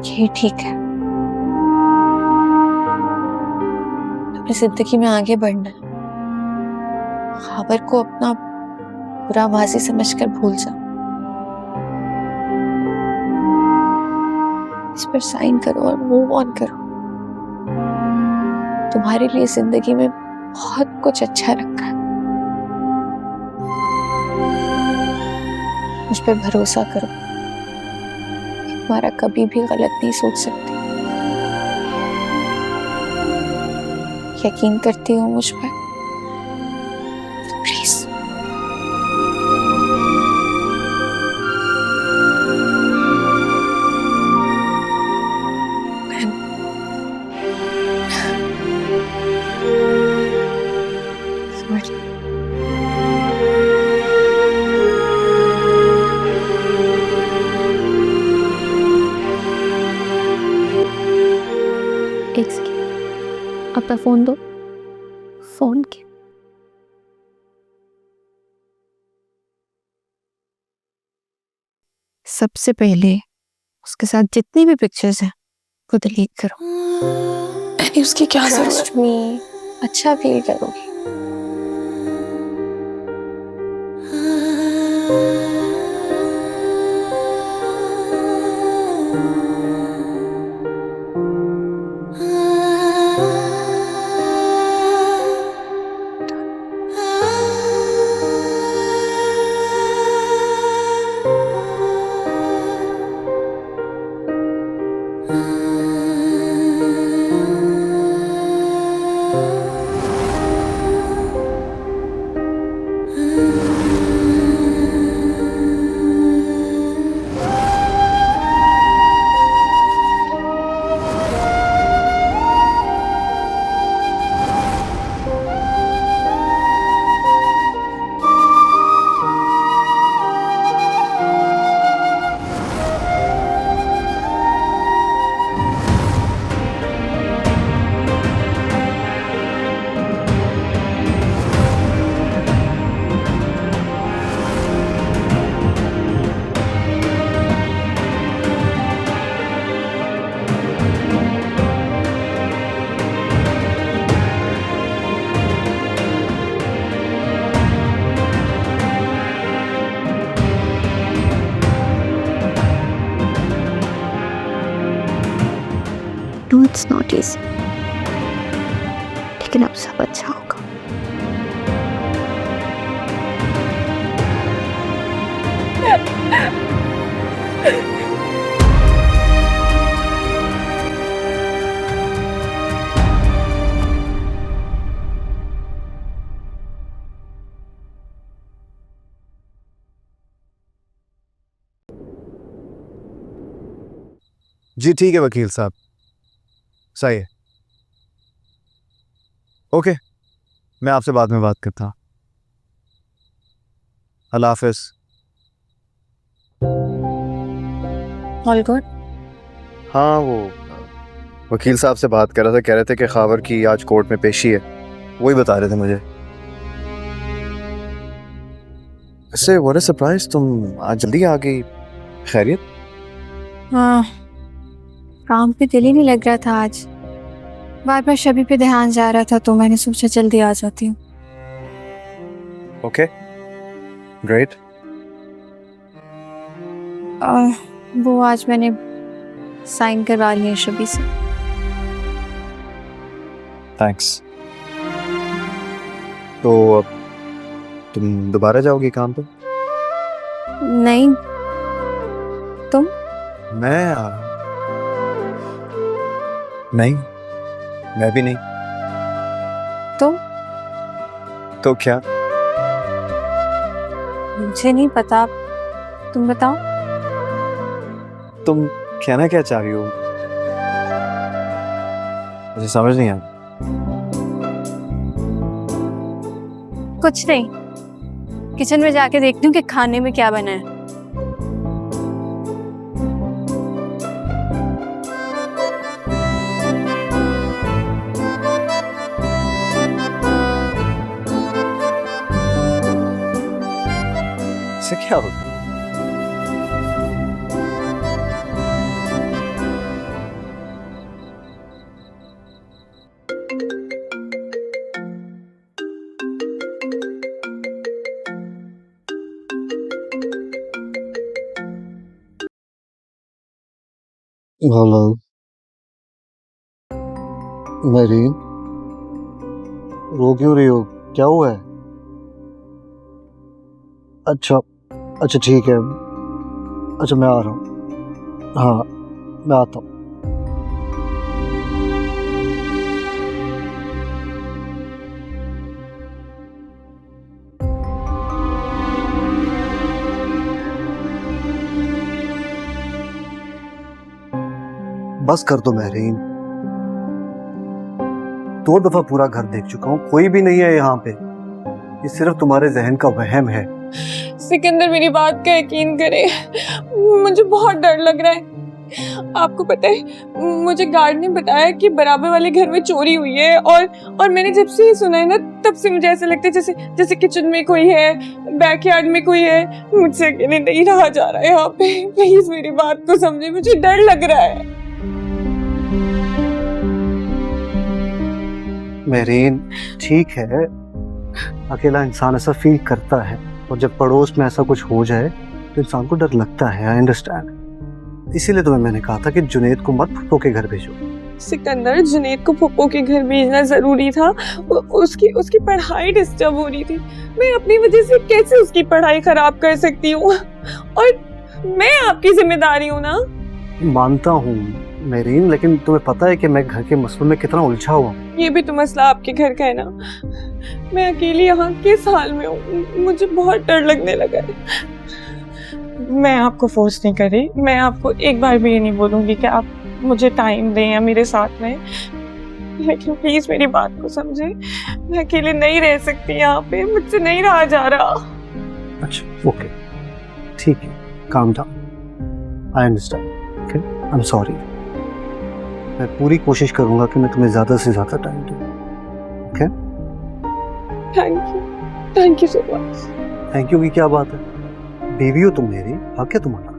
ये ठीक है। अपनी जिंदगी में आगे बढ़ना है। खबर को अपना बुरा माजी समझकर भूल जाओ। इस पर साइन करो और मूव ऑन करो। तुम्हारे लिए जिंदगी में बहुत कुछ अच्छा रखा है। मुझ पर भरोसा करो। तुम्हारा कभी भी गलत नहीं सोच सकती। यकीन करती हो मुझ पर? प्लीज। एक सेकेंड, अपना फोन दो। फोन के सबसे पहले उसके साथ जितनी भी पिक्चर्स हैं वो डिलीट करो। यानी उसकी क्या जरूरत है? अच्छा फील करोगी। नो, इट्स नॉट इजी, लेकिन अब सब अच्छा होगा। जी ठीक है वकील साहब, सही है। ओके, मैं आपसे बाद में बात करता हूँ। अल्लाह हाफिज। All good? हाँ, वो वकील साहब से बात कर रहा था, कह रहे थे कि खबर की आज कोर्ट में पेशी है, वही बता रहे थे मुझे। वैसे व्हाट अ सरप्राइज, तुम आज जल्दी आ गई। खैरियत? हाँ, काम पे दिल ही नहीं लग रहा था आज। बार बार शबी पे ध्यान जा रहा था तो मैंने सोचा जल्दी आ जाती हूँ। Okay, great. वो आज मैंने साइन करवा लिए शबी से। थैंक्स। तो अब तुम दोबारा जाओगी काम पे? नहीं, तुम? मैं नहीं, मैं भी नहीं। तुम? तो क्या? मुझे नहीं पता, तुम बताओ। तुम कहना क्या चाह रही हो? मुझे समझ नहीं आया। कुछ नहीं, किचन में जाके देखती हूँ कि खाने में क्या बना है। इससे क्या होगा? हेलो मेरीन, रो क्यों रही हो? क्या हुआ है? अच्छा अच्छा ठीक है। अच्छा मैं आ रहा हूँ। हाँ मैं आता हूँ। बस कर दो मेहरीन, 2 दफा पूरा घर देख चुका हूँ, कोई भी नहीं है यहाँ पे। ये सिर्फ तुम्हारे जहन का वहम है। सिकंदर मेरी बात का यकीन करे, मुझे बहुत डर लग रहा है। आपको पता है मुझे गार्ड ने बताया कि बराबर वाले घर में चोरी हुई है और मैंने जब से ये सुना है ना तब से मुझे ऐसा लगता है जैसे जैसे किचन में कोई है, बैकयार्ड में कोई है। मुझसे अकेले नहीं रहा जा रहा है यहाँ पे। प्लीज मेरी बात को समझे, मुझे डर लग रहा है। मेहरीन ठीक है, अकेला इंसान ऐसा फील करता है, और जब पड़ोस में ऐसा कुछ हो जाए तो इंसान को डर लगता है। I understand. इसीलिए तुम्हें मैंने कहा था कि जुनेद को मत फुप्पो के घर भेजो। सिकंदर, जुनेद को फुप्पो के घर भेजना जरूरी था। उसकी पढ़ाई डिस्टर्ब हो रही थी। मैं अपनी वजह से कैसे उसकी पढ़ाई खराब कर सकती हूँ? और मैं आपकी जिम्मेदारी हूँ ना। मानता हूँ मेरीन, लेकिन तुम्हें पता है कि मैं घर के मसलों में कितना उलझा हुआ। ये भी तो मसला आपके घर का है ना। मैं अकेली यहाँ किस हाल में हूँ, मुझे बहुत डर लगने लगा है। मैं आपको फोर्स नहीं कर रही, मैं आपको एक बार भी ये नहीं बोलूंगी कि आप मुझे टाइम दें या मेरे साथ में, लेकिन प्लीज मेरी बात को समझे। मैं अकेले नहीं रह सकती यहाँ पे, मुझसे नहीं रहा जा रहा। अच्छा ओके ठीक है, calm down. I understand. Okay I am sorry. मैं पूरी कोशिश करूंगा कि मैं तुम्हें ज्यादा से ज्यादा टाइम दूं। Okay thank you so much. Thank you की क्या बात है? बीवी हो तुम मेरी, हक है तुम्हारा।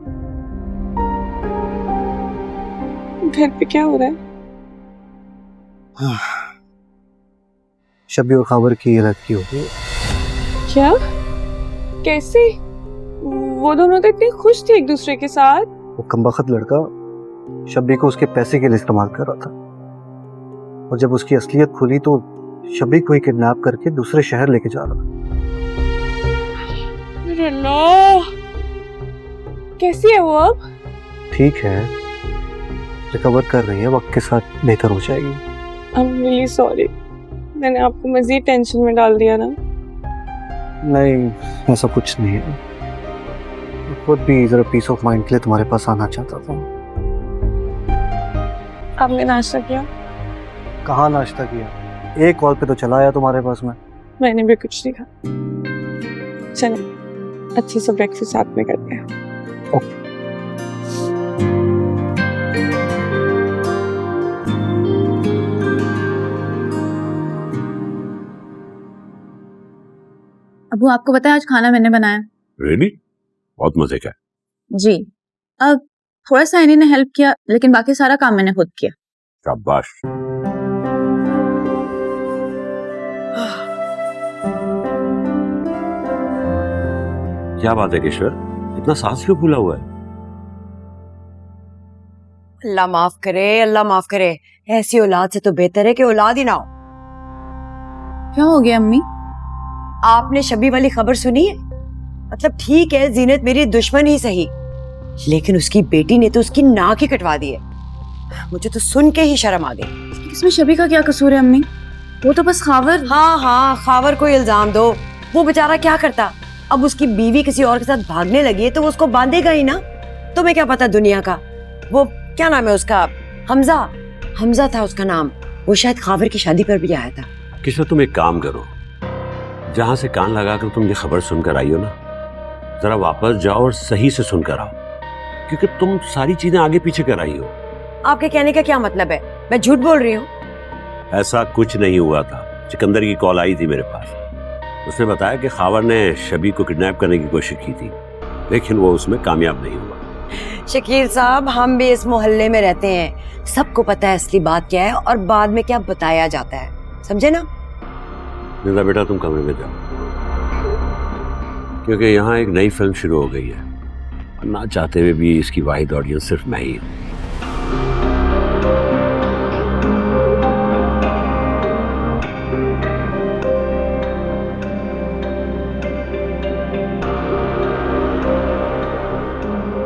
घर पे क्या हो रहा है? शबी और खाबर की लड़की हो गई। क्या? कैसे? वो दोनों तो इतने खुश थे एक दूसरे के साथ। वो कमबख्त लड़का शबी को उसके पैसे के लिए इस्तेमाल कर रहा था, और जब उसकी असलियत खुली तो शबी को ही किडनैप करके दूसरे शहर लेके जा रहा था। अरे अल्लाह, कैसी है वो अब? ठीक है, रिकवर कर रही है, वक्त के साथ बेहतर हो जाएगी। आई एम रियली सॉरी, मैंने आपको मजीद टेंशन में डाल दिया ना। नहीं ऐसा कुछ नहीं है, खुद भी जरा पीस ऑफ माइंड के लिए तुम्हारे पास आना चाहता था। आपने नाश्ता किया? कहाँ नाश्ता किया, एक कॉल पे तो चला आया तुम्हारे पास में। मैंने भी कुछ नहीं खाया। चलो अच्छे से ब्रेकफास्ट साथ में करते हैं। अबू आपको पता है आज खाना मैंने बनाया। रियली? बहुत मजे का है। जी, अब थोड़ा सा इन्हीं ने हेल्प किया, लेकिन बाकी सारा काम मैंने खुद किया। शाबाश। क्या बात है किशोर, इतना सांस क्यों फूला हुआ है? अल्लाह माफ करे, अल्लाह माफ करे। ऐसी औलाद से तो बेहतर है कि औलाद ही ना हो। क्या हो गया अम्मी? आपने शबी वाली खबर सुनी है? मतलब ठीक है जीनत मेरी दुश्मन ही सही, लेकिन उसकी बेटी ने तो उसकी नाक ही कटवा दी है। मुझे तो सुन के ही शर्म आ गई। इसमें शबी का क्या कसूर है अम्मी? वो तो बस खावर। हाँ खावर को इल्जाम दो, वो बेचारा क्या करता। अब उसकी बीवी किसी और के साथ भागने लगी है तो वो उसको बांधेगा ही ना। तुम्हें क्या पता दुनिया का। वो क्या नाम है उसका, हमजा था उसका नाम। वो शायद खावर की शादी पर भी आया था। किशोर तुम एक काम करो, जहां से कान लगाकर तुम ये खबर सुनकर आई हो ना, जरा वापस जाओ और सही से सुनकर आओ, क्योंकि तुम सारी चीजें आगे पीछे कर आई हो। आपके कहने का क्या मतलब है? मैं झूठ बोल रही हूँ? ऐसा कुछ नहीं हुआ था। सिकंदर की कॉल आई थी मेरे पास, उसने बताया कि खावर ने शबी को किडनैप करने की कोशिश की थी, लेकिन वो उसमें कामयाब नहीं हुआ। शकील साहब, हम भी इस मोहल्ले में रहते हैं, सबको पता है असली बात क्या है और बाद में क्या बताया जाता है, समझे ना? निदा बेटा तुम कमरे में जाओ, क्योंकि यहाँ एक नई फिल्म शुरू हो गई है, ना चाहते हुए भी इसकी वाहिद ऑडियंस सिर्फ मैं ही हूँ।